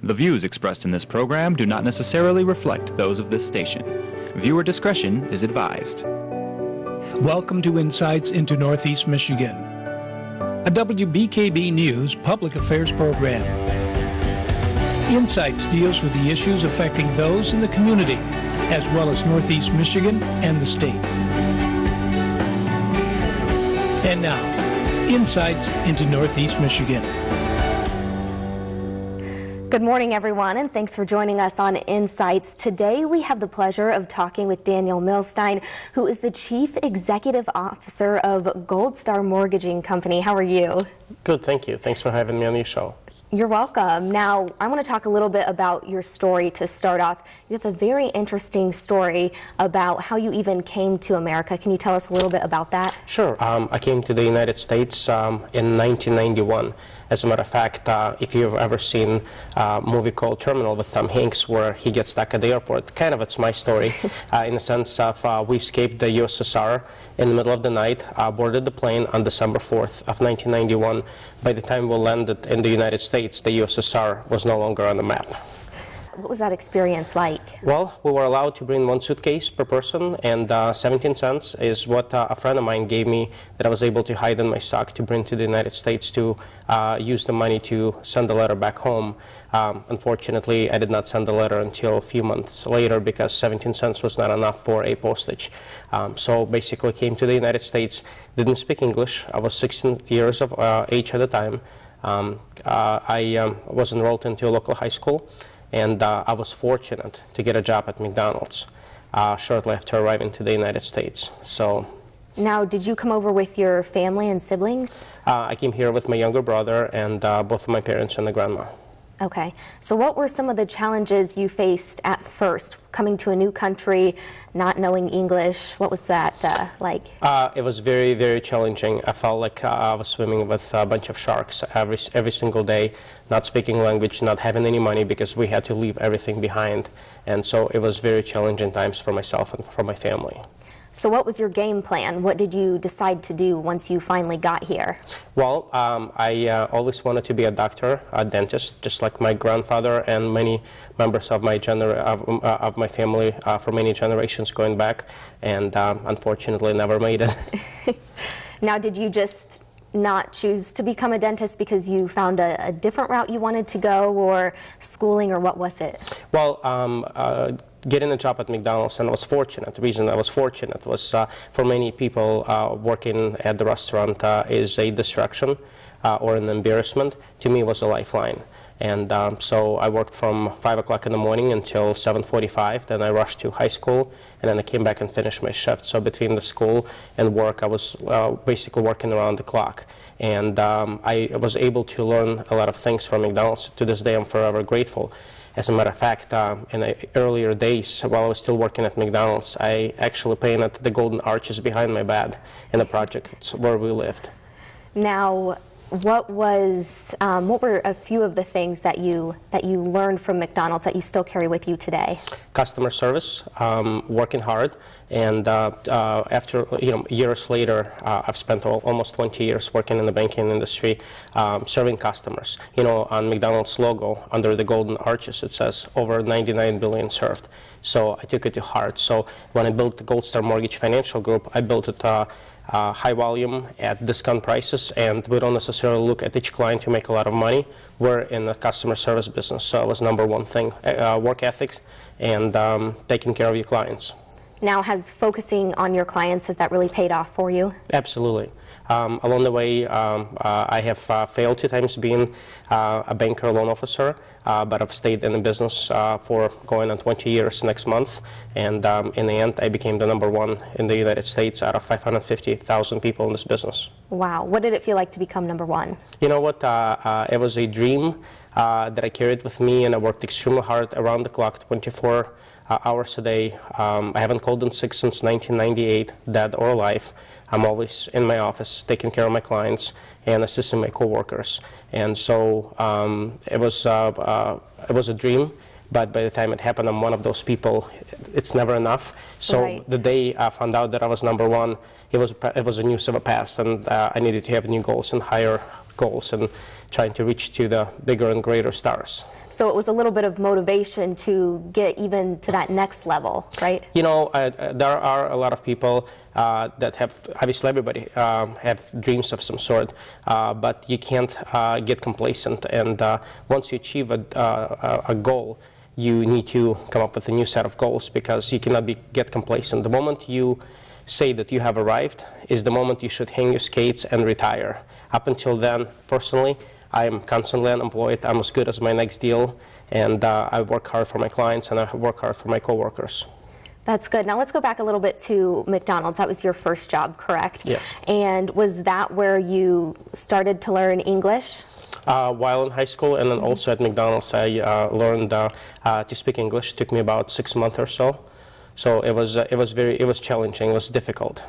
The views expressed in this program do not necessarily reflect those of this station. Viewer discretion is advised. Welcome to Insights into Northeast Michigan, a WBKB News public affairs program. Insights deals with the issues affecting those in the community, as well as Northeast Michigan and the state. And now, Insights into Northeast Michigan. Good morning, everyone, and thanks for joining us on Insights. Today, we have the pleasure of talking with Daniel Milstein, who is the Chief Executive Officer of Gold Star Mortgaging Company. How are you? Good, thank you. Thanks for having me on your show. You're welcome. Now, I want to talk a little bit about your story to start off. You have a very interesting story about how you even came to America. Can you tell us a little bit about that? Sure. I came to the United States in 1991. As a matter of fact, if you've ever seen a movie called Terminal with Tom Hanks, where he gets stuck at the airport, kind of it's my story, in the sense of we escaped the USSR in the middle of the night, boarded the plane on December 4th of 1991. By the time we landed in the United States, the USSR was no longer on the map. What was that experience like? Well, we were allowed to bring one suitcase per person, and 17 cents is what a friend of mine gave me that I was able to hide in my sock to bring to the United States to use the money to send a letter back home. Unfortunately, I did not send the letter until a few months later because 17 cents was not enough for a postage. So basically came to the United States, didn't speak English. I was 16 years of age at the time. I was enrolled into a local high school, and I was fortunate to get a job at McDonald's shortly after arriving to the United States. So. Now, did you come over with your family and siblings? I came here with my younger brother and both of my parents and a grandma. Okay. So what were some of the challenges you faced at first, coming to a new country, not knowing English? What was that like? It was very, very challenging. I felt like I was swimming with a bunch of sharks every single day, not speaking language, not having any money because we had to leave everything behind. And so it was very challenging times for myself and for my family. So what was your game plan? What did you decide to do once you finally got here? Well, I always wanted to be a doctor, a dentist, just like my grandfather and many members of my family for many generations going back, and unfortunately never made it. Now, did you just not choose to become a dentist because you found a different route you wanted to go, or schooling, or what was it? Well, getting a job at McDonald's, and I was fortunate. The reason I was fortunate was for many people working at the restaurant is a distraction or an embarrassment. To me, it was a lifeline. And so I worked from 5 o'clock in the morning until 7:45. Then I rushed to high school, and then I came back and finished my shift. So between the school and work, I was basically working around the clock. And I was able to learn a lot of things from McDonald's. To this day, I'm forever grateful. As a matter of fact, in the earlier days, while I was still working at McDonald's, I actually painted the golden arches behind my bed in the project where we lived. Now, what were a few of the things that you learned from McDonald's that you still carry with you today? Customer service, working hard, and after years later, I've spent almost 20 years working in the banking industry, serving customers. On McDonald's logo under the golden arches, it says over 99 billion served. So I took it to heart. So when I built the Gold Star Mortgage Financial Group, I built it high volume at discount prices, and we don't necessarily look at each client to make a lot of money. We're in the customer service business, so it was number one thing, work ethics and taking care of your clients. Now, has focusing on your clients, has that really paid off for you? Absolutely. Along the way, I have failed 2 times being a banker loan officer, but I've stayed in the business for going on 20 years next month. And in the end, I became the number 1 in the United States out of 550,000 people in this business. Wow. What did it feel like to become number 1? You know what? It was a dream that I carried with me, and I worked extremely hard around the clock, 24 hours a day. I haven't called in sick since 1998, dead or alive. I'm always in my office taking care of my clients and assisting my coworkers. And so it was a dream, but by the time it happened, I'm one of those people. It's never enough. So Right. the day I found out that I was number 1, it was a news of a past, and I needed to have new goals and higher goals and trying to reach to the bigger and greater stars. So it was a little bit of motivation to get even to that next level, right? You know, there are a lot of people that have, obviously everybody have dreams of some sort, but you can't get complacent. And once you achieve a goal, you need to come up with a new set of goals, because you cannot get complacent. The moment you say that you have arrived is the moment you should hang your skates and retire. Up until then, personally, I am constantly unemployed. I'm as good as my next deal, and I work hard for my clients, and I work hard for my coworkers. That's good. Now let's go back a little bit to McDonald's. That was your first job, correct? Yes. And was that where you started to learn English? While in high school, and then also at McDonald's, I learned to speak English. It took me about 6 months or so. So it was challenging. It was difficult.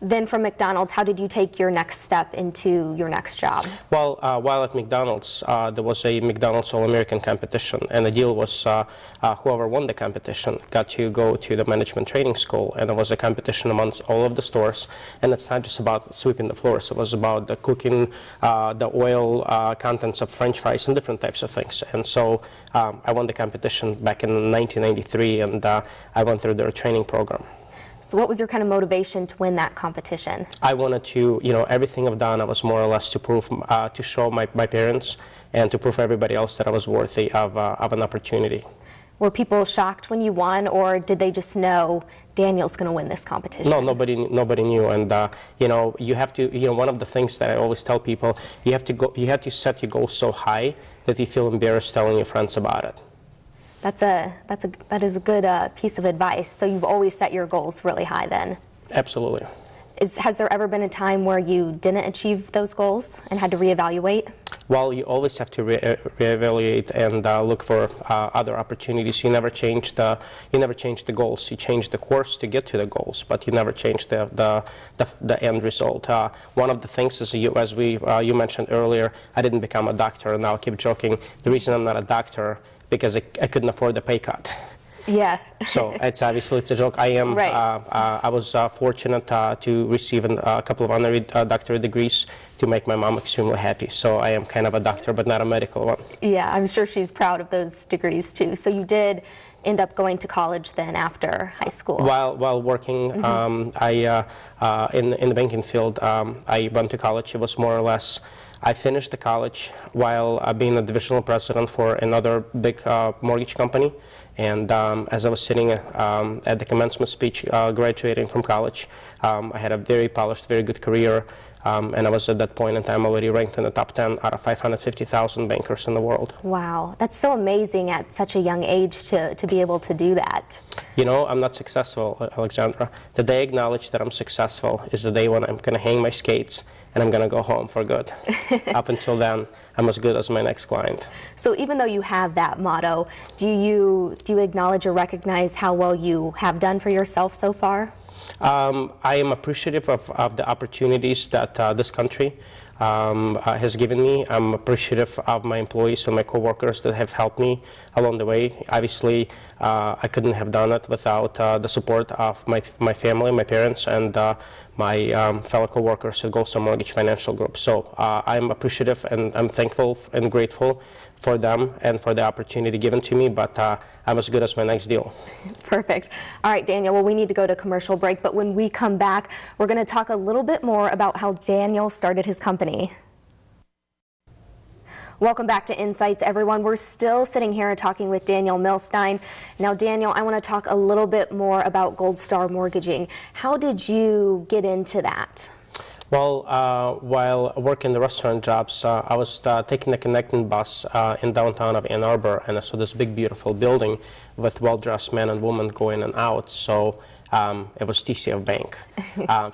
Then from McDonald's, how did you take your next step into your next job? Well, while at McDonald's, there was a McDonald's All-American competition, and the deal was whoever won the competition got to go to the management training school, and it was a competition amongst all of the stores. And it's not just about sweeping the floors. It was about the cooking, the oil contents of French fries, and different types of things. And so I won the competition back in 1993, and I went through their training program. So what was your kind of motivation to win that competition? I wanted to, you know, everything I've done, I was more or less to prove, to show my parents and to prove everybody else that I was worthy of an opportunity. Were people shocked when you won, or did they just know Daniel's going to win this competition? No, nobody knew, and you know, you have to, you know, one of the things that I always tell people, you have to set your goals so high that you feel embarrassed telling your friends about it. That is a good piece of advice. So you've always set your goals really high then? Absolutely. Has there ever been a time where you didn't achieve those goals and had to reevaluate? Well, you always have to reevaluate and look for other opportunities. You never change the goals. You change the course to get to the goals, but you never change the end result. One of the things is, as you mentioned earlier, I didn't become a doctor, and I'll keep joking. The reason I'm not a doctor, because I couldn't afford the pay cut. Yeah. So it's a joke. I am. Right. I was fortunate to receive a couple of honorary doctorate degrees to make my mom extremely happy. So I am kind of a doctor, but not a medical one. Yeah, I'm sure she's proud of those degrees too. So you did end up going to college then after high school? While working, in the banking field, I went to college. It was more or less. I finished the college while being a divisional president for another big mortgage company. And as I was sitting at the commencement speech, graduating from college, I had a very polished, very good career. And I was at that point in time already ranked in the top 10 out of 550,000 bankers in the world. Wow, that's so amazing at such a young age to be able to do that. You know, I'm not successful, Alexandra. The day I acknowledge that I'm successful is the day when I'm going to hang my skates and I'm going to go home for good. Up until then, I'm as good as my next client. So even though you have that motto, do you acknowledge or recognize how well you have done for yourself so far? I am appreciative of the opportunities that this country has given me. I'm appreciative of my employees and my coworkers that have helped me along the way. Obviously, I couldn't have done it without the support of my family, my parents, and my fellow coworkers at Gold Star Mortgage Financial Group. So I'm appreciative and I'm thankful and grateful for them and for the opportunity given to me, but I'm as good as my next deal. Perfect. All right, Daniel, well, we need to go to commercial break, but when we come back, we're going to talk a little bit more about how Daniel started his company. Welcome back to Insights, everyone. We're still sitting here talking with Daniel Milstein. Now, Daniel, I want to talk a little bit more about Gold Star Mortgaging. How did you get into that? Well, while working the restaurant jobs, I was taking the connecting bus in downtown of Ann Arbor, and I saw this big, beautiful building with well-dressed men and women going in and out. So it was TCF Bank.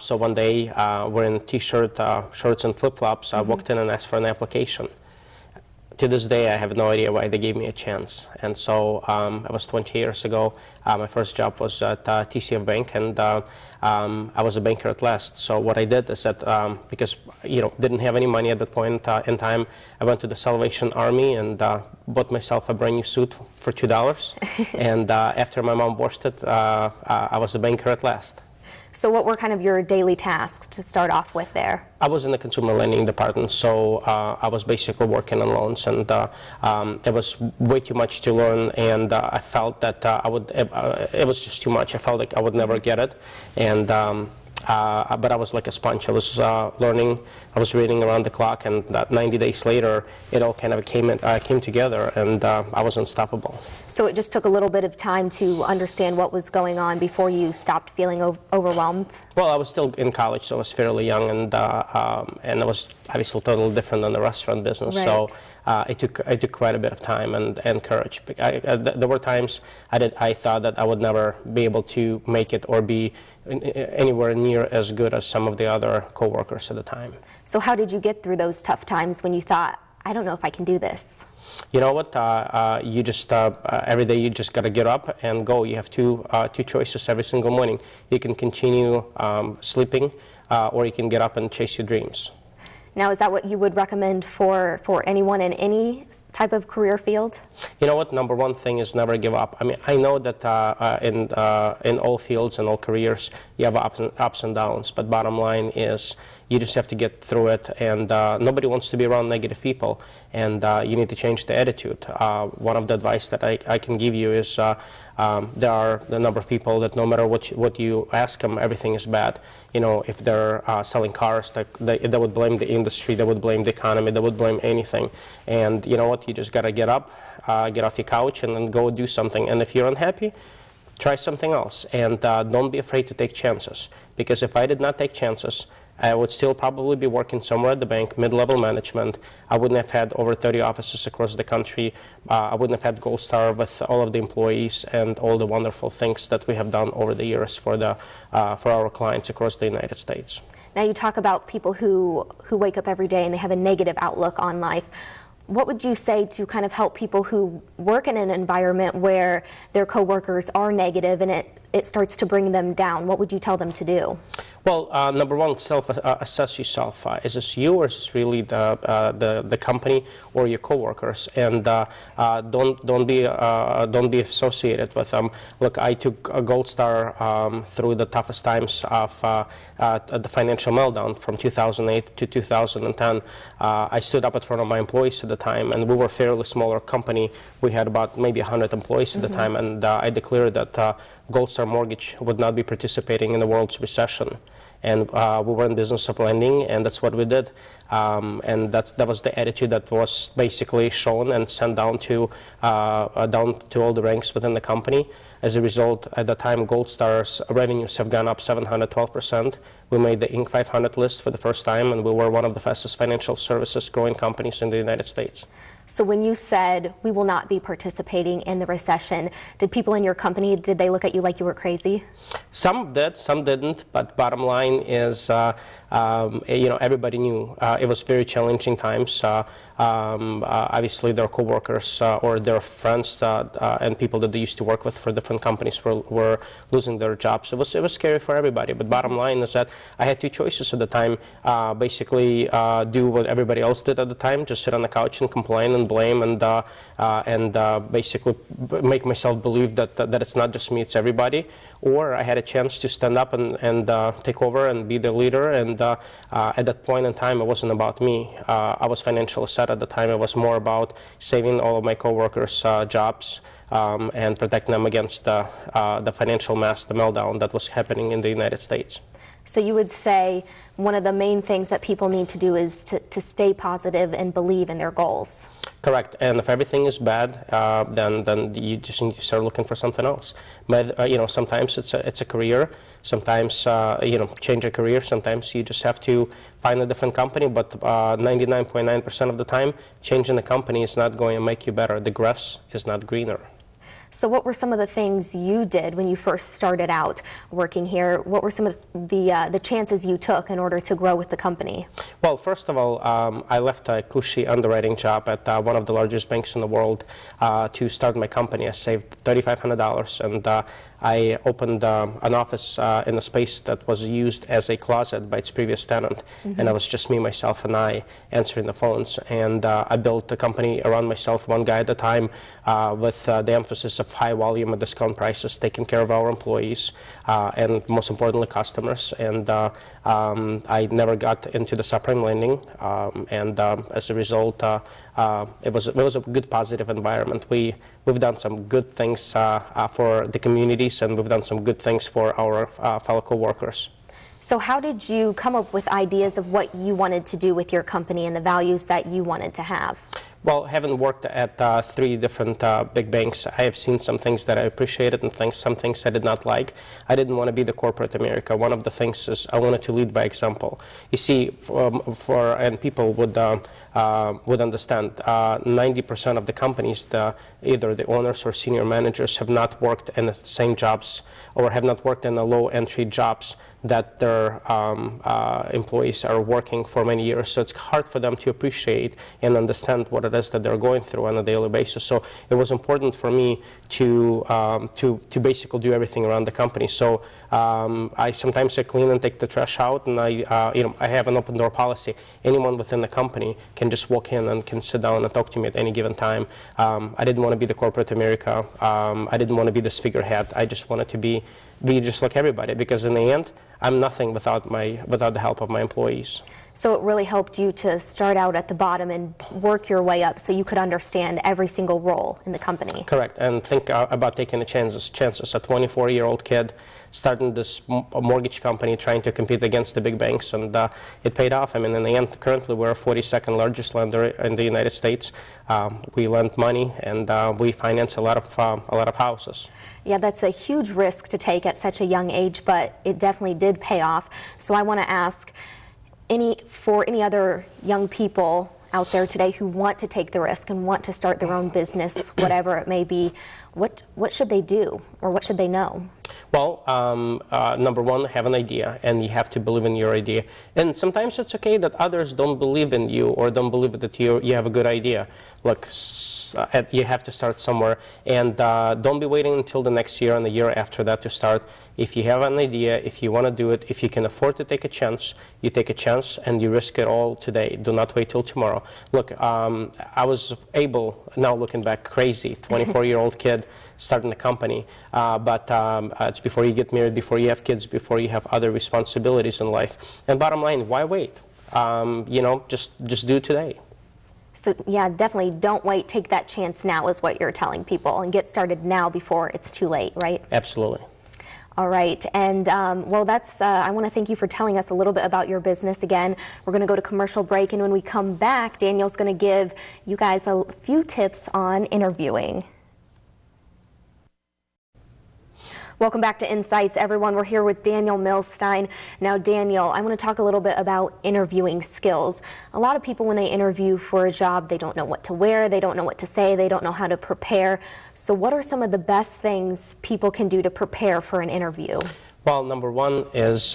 So one day, wearing t-shirt, shorts, and flip-flops, I walked in and asked for an application. To this day, I have no idea why they gave me a chance. And so it was 20 years ago. My first job was at TCF Bank, and I was a banker at last. So what I did is that, because didn't have any money at that point in time, I went to the Salvation Army and bought myself a brand new suit for $2. And after my mom washed it, I was a banker at last. So what were kind of your daily tasks to start off with there? I was in the consumer lending department, so I was basically working on loans, and it was way too much to learn, and I felt that it was just too much. I felt like I would never get it, and but I was like a sponge. I was learning, I was reading around the clock, and 90 days later, it all kind of came together, and I was unstoppable. So it just took a little bit of time to understand what was going on before you stopped feeling overwhelmed? Well, I was still in college, so I was fairly young, and it was obviously totally different than the restaurant business. Right. So it took quite a bit of time and courage. There were times I thought that I would never be able to make it or be anywhere near as good as some of the other coworkers at the time. So how did you get through those tough times when you thought, I don't know if I can do this? You know what? You just every day you just got to get up and go. You have two choices every single morning. You can continue sleeping, or you can get up and chase your dreams. Now, is that what you would recommend for anyone in any type of career field? You know what? Number one thing is never give up. I mean, I know that in all fields and all careers, you have ups and downs. But bottom line is, you just have to get through it. And nobody wants to be around negative people. And you need to change the attitude. One of the advice that I can give you is there are a number of people that no matter what you ask them, everything is bad. You know, if they're selling cars, they would blame the industry, they would blame the economy, they would blame anything. And you know what? You just got to get up, get off your couch, and then go do something. And if you're unhappy, try something else. And don't be afraid to take chances. Because if I did not take chances, I would still probably be working somewhere at the bank, mid-level management. I wouldn't have had over 30 offices across the country. I wouldn't have had Gold Star with all of the employees and all the wonderful things that we have done over the years for our clients across the United States. Now you talk about people who wake up every day and they have a negative outlook on life. What would you say to kind of help people who work in an environment where their coworkers are negative and it starts to bring them down? What would you tell them to do? Well, number one, assess yourself. Is this you, or is this really the company or your coworkers? And don't be associated with them. Look, I took a Gold Star through the toughest times of the financial meltdown from 2008 to 2010. I stood up in front of my employees at the time, and we were a fairly smaller company. We had about maybe 100 employees at the time, and I declared that Gold Star Mortgage would not be participating in the world's recession. And we were in business of lending, and that's what we did. And that was the attitude that was basically shown and sent down to all the ranks within the company. As a result, at the time, Gold Star's revenues have gone up 712%. We made the Inc. 500 list for the first time, and we were one of the fastest financial services growing companies in the United States. So when you said we will not be participating in the recession, did people in your company, did they look at you like you were crazy? Some did, some didn't, but bottom line is, everybody knew. It was very challenging times. Obviously, their coworkers or their friends and people that they used to work with for different companies were losing their jobs. It was scary for everybody, but bottom line is that I had two choices at the time. Basically, do what everybody else did at the time, just sit on the couch and complain and blame and basically make myself believe that it's not just me, it's everybody. Or I had a chance to stand up and take over and be the leader. And at that point in time, it wasn't about me. I was financially set at the time. It was more about saving all of my coworkers' jobs and protecting them against the financial mess, the meltdown that was happening in the United States. So you would say one of the main things that people need to do is to stay positive and believe in their goals. Correct. And if everything is bad, then you just need to start looking for something else. But, sometimes it's a career. Sometimes, change a career. Sometimes you just have to find a different company. But 99.9% of the time, changing the company is not going to make you better. The grass is not greener. So what were some of the things you did when you first started out working here? What were some of the chances you took in order to grow with the company? Well, first of all, I left a cushy underwriting job at one of the largest banks in the world to start my company. I saved $3,500, and I opened an office in a space that was used as a closet by its previous tenant, and I was just me, myself, and I answering the phones. And I built a company around myself, one guy at a time, with the emphasis of high volume at discount prices, taking care of our employees and most importantly customers. And I never got into the subprime lending, and as a result, it was a good, positive environment. We've done some good things for the communities, and we've done some good things for our fellow coworkers. So how did you come up with ideas of what you wanted to do with your company and the values that you wanted to have? Well, having worked at 3 different big banks, I have seen some things that I appreciated and some things I did not like. I didn't want to be the corporate America. One of the things is I wanted to lead by example. You see, and people would understand, 90% of the companies, either the owners or senior managers, have not worked in the same jobs or have not worked in the low-entry jobs that their employees are working for many years. So it's hard for them to appreciate and understand what it is that they're going through on a daily basis. So it was important for me to basically do everything around the company. So I sometimes clean and take the trash out, and I have an open door policy. Anyone within the company can just walk in and can sit down and talk to me at any given time. I didn't want to be the corporate America. I didn't want to be this figurehead. I just wanted to be just like everybody, because in the end, I'm nothing without the help of my employees. So it really helped you to start out at the bottom and work your way up so you could understand every single role in the company. Correct, and think about taking the chances. A 24-year-old kid starting this mortgage company, trying to compete against the big banks, and it paid off. I mean, in the end, currently we're 42nd largest lender in the United States. We lend money, and we finance a lot of houses. Yeah, that's a huge risk to take at such a young age, but it definitely did pay off. So I want to ask, for any other young people out there today who want to take the risk and want to start their own business, whatever it may be, what should they do, or what should they know? Well, number one, have an idea, and you have to believe in your idea. And sometimes it's okay that others don't believe in you or don't believe that you have a good idea. Look, you have to start somewhere, and don't be waiting until the next year and the year after that to start. If you have an idea, if you want to do it, if you can afford to take a chance, you take a chance and you risk it all today. Do not wait till tomorrow. Look, I was able, now looking back, crazy, 24-year-old kid starting a company, but it's before you get married, before you have kids, before you have other responsibilities in life. And bottom line, why wait? Just do it today. So yeah, definitely don't wait. Take that chance now is what you're telling people, and get started now before it's too late, right? Absolutely. All right, and well, I want to thank you for telling us a little bit about your business again. We're going to go to commercial break, and when we come back, Daniel's going to give you guys a few tips on interviewing. Welcome back to Insights, everyone. We're here with Daniel Milstein. Now, Daniel, I want to talk a little bit about interviewing skills. A lot of people, when they interview for a job, they don't know what to wear, they don't know what to say, they don't know how to prepare. So what are some of the best things people can do to prepare for an interview? Well, number one is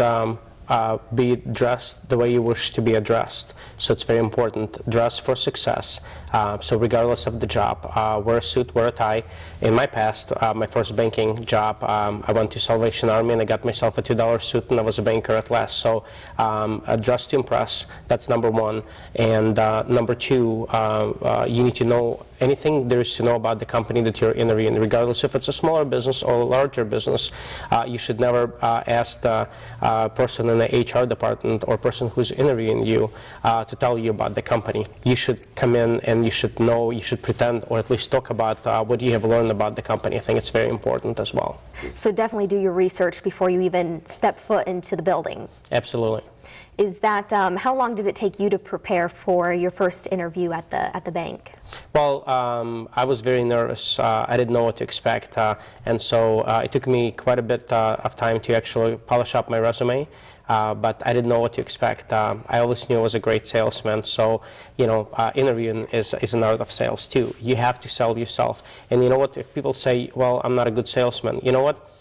be dressed the way you wish to be addressed. So it's very important. Dress for success. So regardless of the job, wear a suit, wear a tie. In my past, my first banking job, I went to Salvation Army and I got myself a $2 suit, and I was a banker at last. So dress to impress. That's number one. And number two, you need to know anything there is to know about the company that you're interviewing, regardless if it's a smaller business or a larger business. You should never ask the person in the HR department or person who's interviewing you to tell you about the company. You should come in and you should know, you should pretend or at least talk about what you have learned about the company. I think it's very important as well. So definitely do your research before you even step foot into the building. Absolutely. Is that, how long did it take you to prepare for your first interview at the bank? Well, I was very nervous. I didn't know what to expect, and so it took me quite a bit of time to actually polish up my resume. But I didn't know what to expect. I always knew I was a great salesman, so interviewing is an art of sales too. You have to sell yourself. And you know what, if people say, well, I'm not a good salesman, you know what?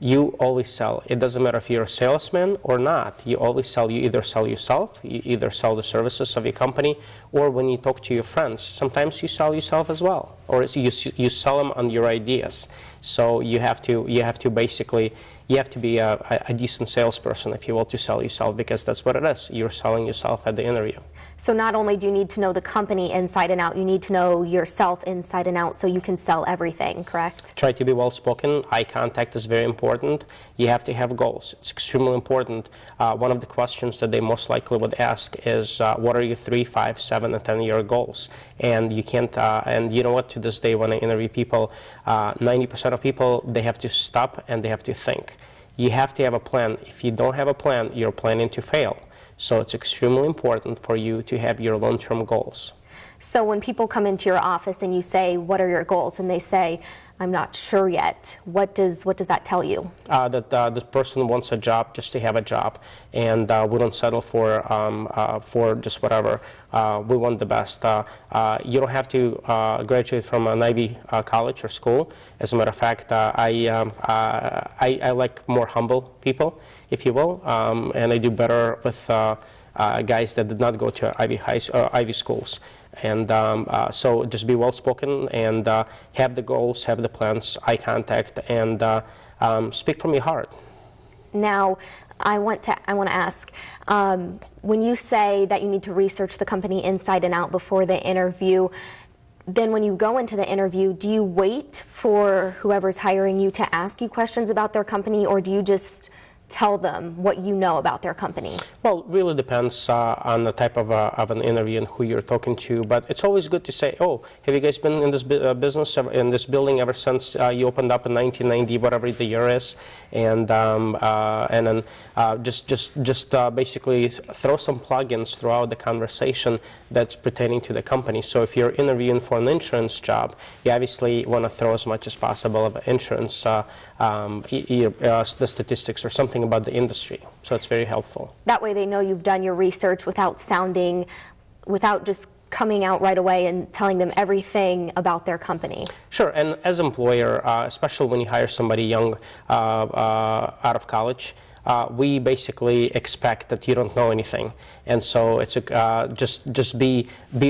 You always sell. It doesn't matter if you're a salesman or not. You always sell. You either sell yourself, you either sell the services of your company, or when you talk to your friends, sometimes you sell yourself as well, or you sell them on your ideas. So you have to basically, you have to be a decent salesperson, if you will, to sell yourself, because that's what it is. You're selling yourself at the interview. So not only do you need to know the company inside and out, you need to know yourself inside and out so you can sell everything, correct? Try to be well-spoken. Eye contact is very important. You have to have goals. It's extremely important. One of the questions that they most likely would ask is, what are your 3, 5, 7, and 10-year goals? And you can't, and you know what, to this day when I interview people, 90% of people, they have to stop and they have to think. You have to have a plan. If you don't have a plan, you're planning to fail. So it's extremely important for you to have your long-term goals. So when people come into your office and you say, what are your goals? And they say, I'm not sure yet. What does that tell you? That this person wants a job just to have a job, and we don't settle for just whatever. We want the best. You don't have to graduate from an Ivy college or school. As a matter of fact, I like more humble people, if you will, and I do better with guys that did not go to Ivy schools. And so just be well-spoken and have the goals, have the plans, eye contact, and speak from your heart. Now, I want to ask, when you say that you need to research the company inside and out before the interview, then when you go into the interview, do you wait for whoever's hiring you to ask you questions about their company, or do you just tell them what you know about their company? Well, it really depends on the type of an interview and who you're talking to. But it's always good to say, oh, have you guys been in this business, in this building ever since you opened up in 1990, whatever the year is? And then just basically throw some plugins throughout the conversation that's pertaining to the company. So if you're interviewing for an insurance job, you obviously want to throw as much as possible of insurance, the statistics or something about the industry. So it's very helpful. That way they know you've done your research without just coming out right away and telling them everything about their company. Sure, and as an employer, especially when you hire somebody young out of college, we basically expect that you don't know anything, and so it's just be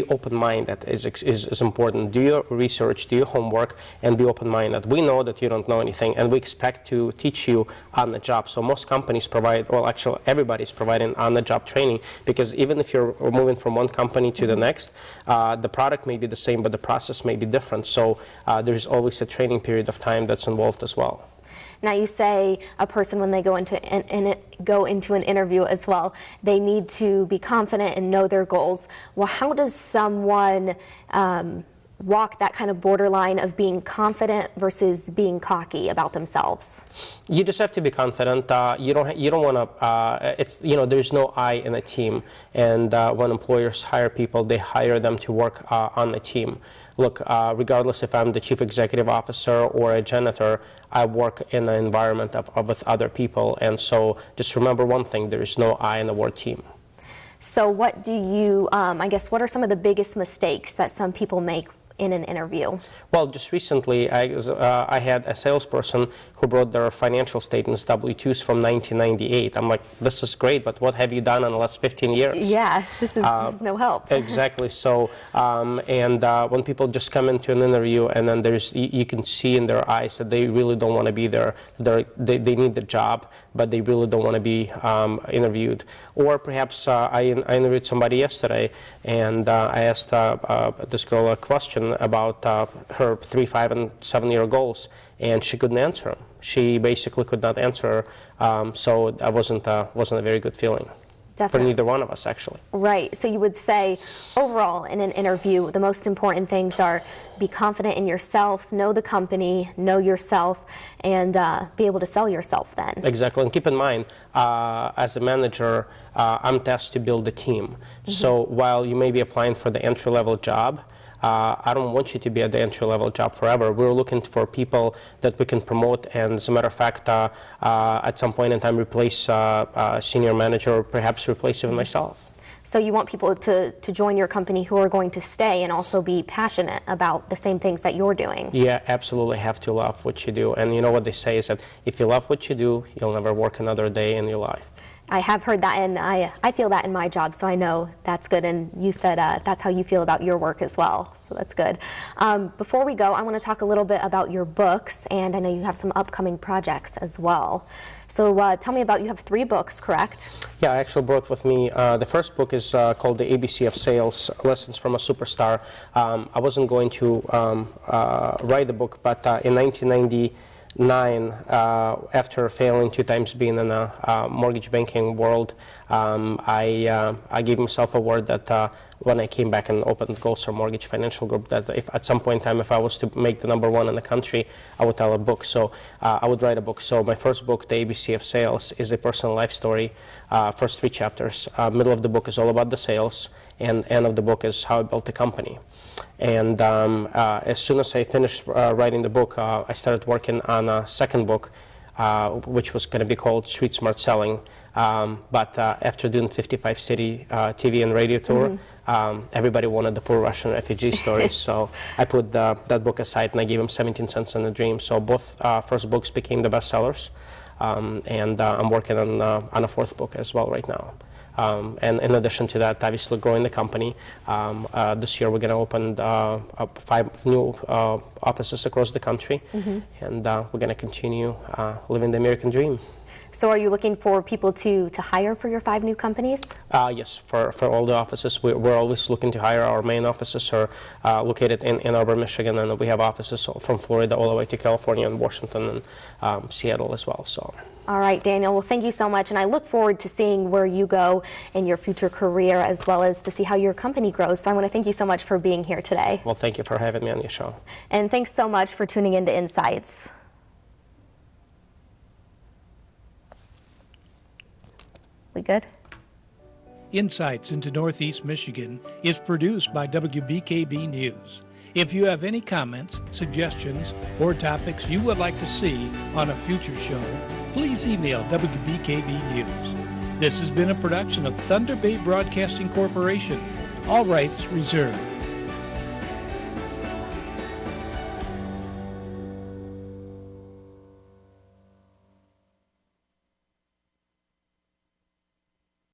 open-minded is important. Do your research, do your homework, and be open-minded. We know that you don't know anything, and we expect to teach you on the job. So most companies provide, well, actually everybody's providing on-the-job training, because even if you're moving from one company to the next, the product may be the same, but the process may be different. So there's always a training period of time that's involved as well. Now, you say a person, when they go into an interview as well, they need to be confident and know their goals. Well, how does someone walk that kind of borderline of being confident versus being cocky about themselves? You just have to be confident. You don't want to. There's no I in a team, and when employers hire people, they hire them to work on the team. Look, regardless if I'm the chief executive officer or a janitor, I work in an environment with other people, and so just remember one thing: there is no I in the word team. So what do you, what are some of the biggest mistakes that some people make in an interview? Well, just recently I had a salesperson who brought their financial statements, W-2s from 1998. I'm like, this is great, but what have you done in the last 15 years? Yeah, this is no help. Exactly. So, when people just come into an interview, and then you can see in their eyes that they really don't want to be there. They need the job, but they really don't want to be interviewed. Or perhaps I interviewed somebody yesterday, and I asked this girl a question about her 3, 5, and 7-year goals, and she couldn't answer them. She basically could not answer, so that wasn't a very good feeling. Definitely. For neither one of us, actually. Right. So you would say, overall, in an interview, the most important things are be confident in yourself, know the company, know yourself, and be able to sell yourself then. Exactly. And keep in mind, as a manager, I'm tasked to build a team. Mm-hmm. So while you may be applying for the entry-level job, I don't want you to be at the entry-level job forever. We're looking for people that we can promote, and as a matter of fact, at some point in time, replace a senior manager, or perhaps replace even myself. So you want people to join your company who are going to stay and also be passionate about the same things that you're doing. Yeah, absolutely. Have to love what you do. And you know what they say is that if you love what you do, you'll never work another day in your life. I have heard that, and I feel that in my job, so I know that's good. And you said that's how you feel about your work as well, so that's good. Before we go, I want to talk a little bit about your books, and I know you have some upcoming projects as well. So tell me about, you have 3 books, correct? Yeah, I actually brought with me, the first book is called The ABC of Sales, Lessons from a Superstar. I wasn't going to write the book, but in 1999, after failing 2 times being in a mortgage banking world, I gave myself a word that when I came back and opened Gold Star Mortgage Financial Group, that if at some point in time, if I was to make the #1 in the country, I would tell a book. So I would write a book. So my first book, The ABC of Sales, is a personal life story. First 3 chapters. Middle of the book is all about the sales, and end of the book is how I built the company. And as soon as I finished writing the book, I started working on a second book, which was going to be called Street Smart Selling. But after doing 55-city TV and radio tour, everybody wanted the poor Russian refugee stories. So I put that book aside, and I gave him 17 Cents and a Dream. So both first books became the bestsellers, and I'm working on a 4th book as well right now. And in addition to that, obviously growing the company. This year we're going to open 5 new offices across the country, and we're going to continue living the American dream. So are you looking for people to hire for your 5 new companies? Yes, for all the offices. We're always looking to hire. Our main offices are located in Ann Arbor, Michigan, and we have offices from Florida all the way to California and Washington and Seattle as well. So. All right, Daniel. Well, thank you so much, and I look forward to seeing where you go in your future career, as well as to see how your company grows. So I want to thank you so much for being here today. Well, thank you for having me on your show. And thanks so much for tuning into Insights. We good? Insights into Northeast Michigan is produced by WBKB News. If you have any comments, suggestions, or topics you would like to see on a future show, please email WBKB News. This has been a production of Thunder Bay Broadcasting Corporation. All rights reserved.